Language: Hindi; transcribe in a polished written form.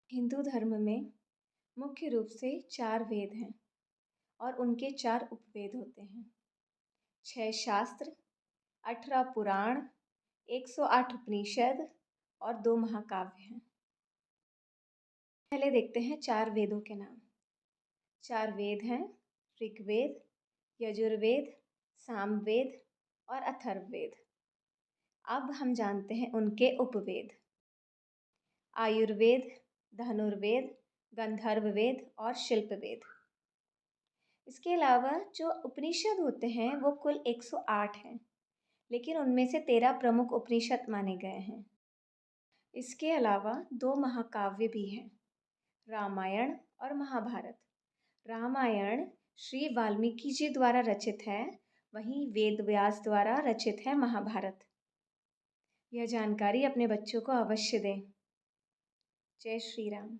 हिंदू धर्म में मुख्य रूप से 4 वेद हैं और उनके 4 उपवेद होते हैं। 6 शास्त्र, 18 पुराण, 108 उपनिषद और 2 महाकाव्य हैं। पहले देखते हैं 4 वेदों के नाम। 4 वेद हैं ऋग्वेद, यजुर्वेद, सामवेद और अथर्ववेद। अब हम जानते हैं उनके उपवेद। आयुर्वेद, धनुर्वेद, गंधर्ववेद और शिल्पवेद। इसके अलावा जो उपनिषद होते हैं वो कुल 108 हैं, लेकिन उनमें से 13 प्रमुख उपनिषद माने गए हैं। इसके अलावा 2 महाकाव्य भी हैं, रामायण और महाभारत। रामायण श्री वाल्मीकि जी द्वारा रचित है, वहीं वेद व्यास द्वारा रचित है महाभारत। यह जानकारी अपने बच्चों को अवश्य दें। जय श्री राम।